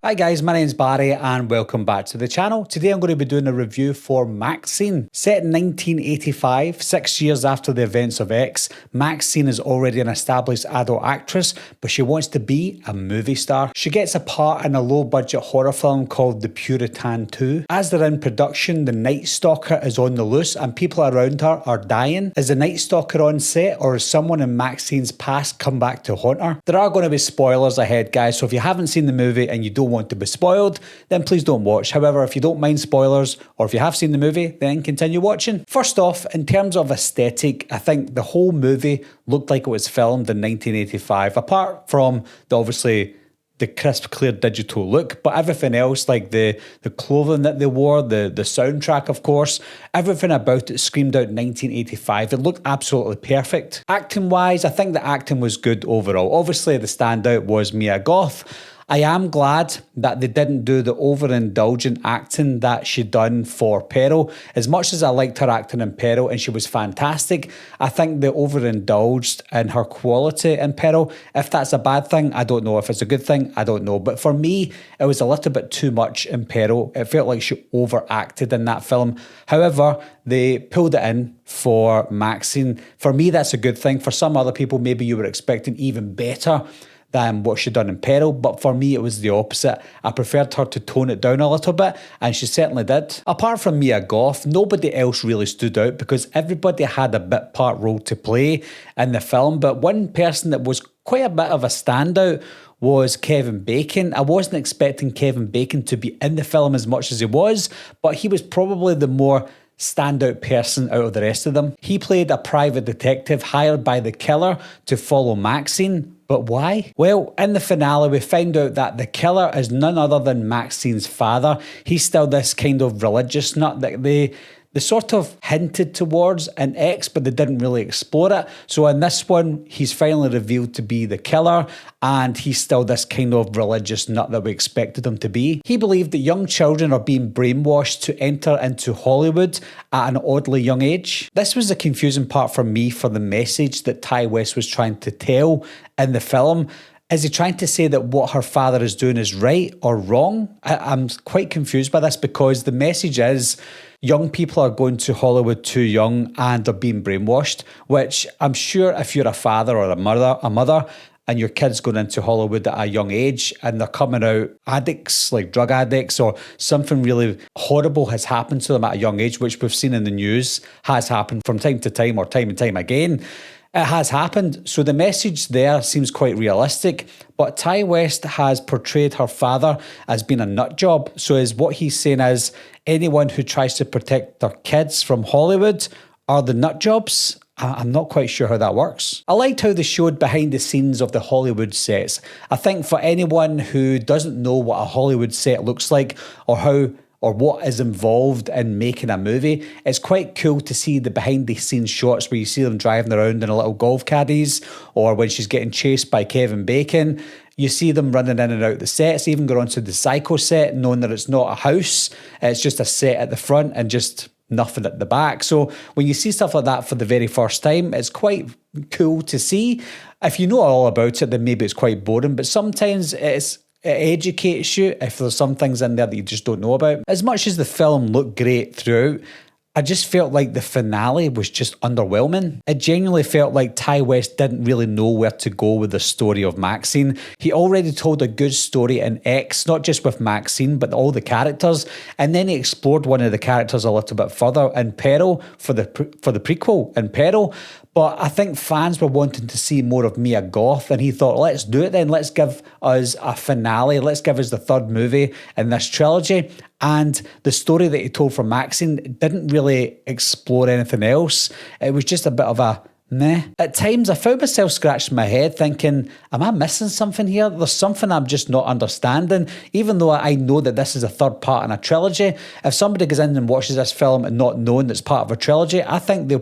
Hi guys, my name's Barry and welcome back to the channel. Today I'm going to be doing a review for MaXXXine. Set in 1985, 6 years after the events of X, MaXXXine is already an established adult actress, but she wants to be a movie star. She gets a part in a low-budget horror film called The Puritan 2. As they're in production, the Night Stalker is on the loose and people around her are dying. Is the Night Stalker on set, or has someone in MaXXXine's past come back to haunt her? There are going to be spoilers ahead, guys, so if you haven't seen the movie and you don't want to be spoiled, then please don't watch. However, if you don't mind spoilers, or if you have seen the movie, then continue watching. First off, in terms of aesthetic, I think the whole movie looked like it was filmed in 1985, apart from obviously the crisp, clear digital look, but everything else, like the clothing that they wore, the soundtrack, of course, everything about it screamed out 1985. It looked absolutely perfect. Acting-wise, I think the acting was good overall. Obviously, the standout was Mia Goth. I am glad that they didn't do the overindulgent acting that she done for Peril. As much as I liked her acting in Peril and she was fantastic, I think they overindulged in her quality in Peril. If that's a bad thing, I don't know. If it's a good thing, I don't know. But for me, it was a little bit too much in Peril. It felt like she overacted in that film. However, they pulled it in for MaXXXine. For me, that's a good thing. For some other people, maybe you were expecting even better than what she'd done in Peril, but for me it was the opposite. I preferred her to tone it down a little bit, and she certainly did. Apart from Mia Goth, nobody else really stood out because everybody had a bit part role to play in the film, but one person that was quite a bit of a standout was Kevin Bacon. I wasn't expecting Kevin Bacon to be in the film as much as he was, but he was probably the more standout person out of the rest of them. He played a private detective hired by the killer to follow MaXXXine. But why? Well, in the finale, we find out that the killer is none other than MaXXXine's father. He's still this kind of religious nut that they sort of hinted towards in X, but they didn't really explore it. So in this one, he's finally revealed to be the killer, and he's still this kind of religious nut that we expected him to be. He believed that young children are being brainwashed to enter into Hollywood at an oddly young age. This was the confusing part for me for the message that Ti West was trying to tell in the film. Is he trying to say that what her father is doing is right or wrong? I'm quite confused by this because the message is young people are going to Hollywood too young and they're being brainwashed, which I'm sure if you're a father or a mother, and your kid's going into Hollywood at a young age and they're coming out addicts, like drug addicts, or something really horrible has happened to them at a young age, which we've seen in the news has happened from time to time or time and time again. It has happened. So the message there seems quite realistic, but Ti West has portrayed her father as being a nut job. So is what he's saying is anyone who tries to protect their kids from Hollywood are the nut jobs? I'm not quite sure how that works. I liked how they showed behind the scenes of the Hollywood sets. I think for anyone who doesn't know what a Hollywood set looks like or what is involved in making a movie, it's quite cool to see the behind the scenes shots where you see them driving around in a little golf caddies, or when she's getting chased by Kevin Bacon. You see them running in and out the sets, even go onto the Psycho set, knowing that it's not a house, it's just a set at the front and just nothing at the back. So when you see stuff like that for the very first time, it's quite cool to see. If you know all about it, then maybe it's quite boring, but sometimes it educates you if there's some things in there that you just don't know about. As much as the film looked great throughout, I just felt like the finale was just underwhelming. It genuinely felt like Ti West didn't really know where to go with the story of MaXXXine. He already told a good story in X, not just with MaXXXine, but all the characters. And then he explored one of the characters a little bit further in Peril for the prequel in Peril. But I think fans were wanting to see more of Mia Goth, and he thought, let's do it then. Let's give us a finale. Let's give us the third movie in this trilogy. And the story that he told for MaXXXine didn't really explore anything else. It was just a bit of a meh. At times, I found myself scratching my head thinking, am I missing something here? There's something I'm just not understanding. Even though I know that this is a third part in a trilogy, if somebody goes in and watches this film and not knowing that it's part of a trilogy, I think they'll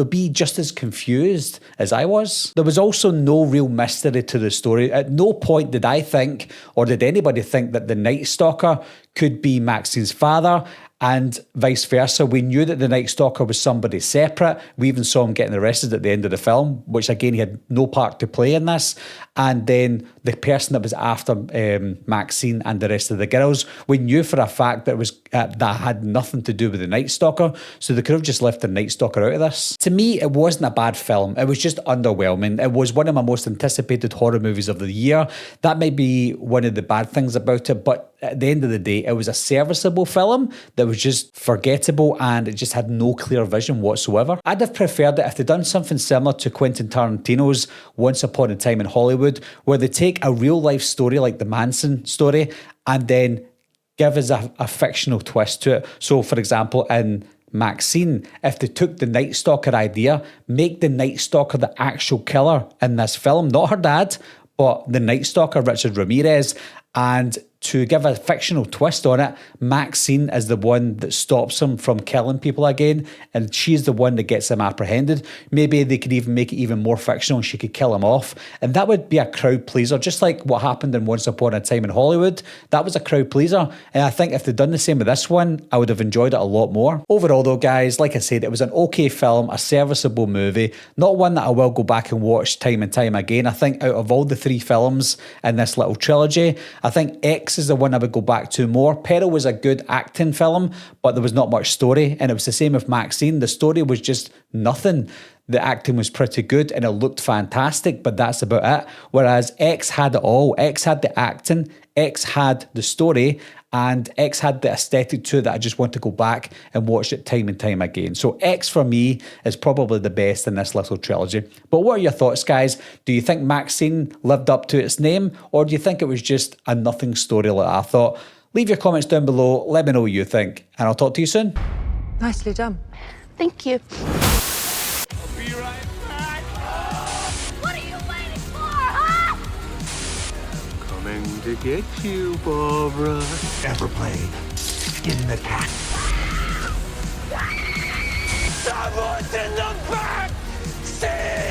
be just as confused as I was. There was also no real mystery to the story. At no point did I think, or did anybody think, that the Night Stalker could be MaXXXine's father. and vice versa. We knew that the Night Stalker was somebody separate. We even saw him getting arrested at the end of the film, which again, he had no part to play in this. And then the person that was after Maxine and the rest of the girls, we knew for a fact that it was that had nothing to do with the Night Stalker, so they could have just left the Night Stalker out of this. To me, it wasn't a bad film. It was just underwhelming. It was one of my most anticipated horror movies of the year. That may be one of the bad things about it, but at the end of the day, it was a serviceable film that was just forgettable, and it just had no clear vision whatsoever. I'd have preferred it if they'd done something similar to Quentin Tarantino's Once Upon a Time in Hollywood, where they take a real life story like the Manson story and then give us a fictional twist to it. So, for example, in Maxine, if they took the Night Stalker idea, make the Night Stalker the actual killer in this film, not her dad, but the Night Stalker, Richard Ramirez, and to give a fictional twist on it, Maxine is the one that stops him from killing people again, and she's the one that gets him apprehended. Maybe they could even make it even more fictional and she could kill him off, and that would be a crowd pleaser, just like what happened in Once Upon a Time in Hollywood. That was a crowd pleaser, and I think if they'd done the same with this one, I would have enjoyed it a lot more. Overall though, guys, like I said, it was an okay film, a serviceable movie, not one that I will go back and watch time and time again. I think out of all the 3 films in this little trilogy, I think X is the one I would go back to more. Peril was a good acting film, but there was not much story, and it was the same with Maxine. The story was just nothing. The acting was pretty good and it looked fantastic, but that's about it. Whereas X had it all. X had the acting, X had the story, and X had the aesthetic too that I just want to go back and watch it time and time again. So X for me is probably the best in this little trilogy. But what are your thoughts, guys? Do you think Maxine lived up to its name, or do you think it was just a nothing story like I thought? Leave your comments down below, let me know what you think, and I'll talk to you soon. Nicely done. Thank you. Be right back. What are you waiting for, huh? Coming to get you, Barbara. Ever played in the cat? Someone's in the back seat!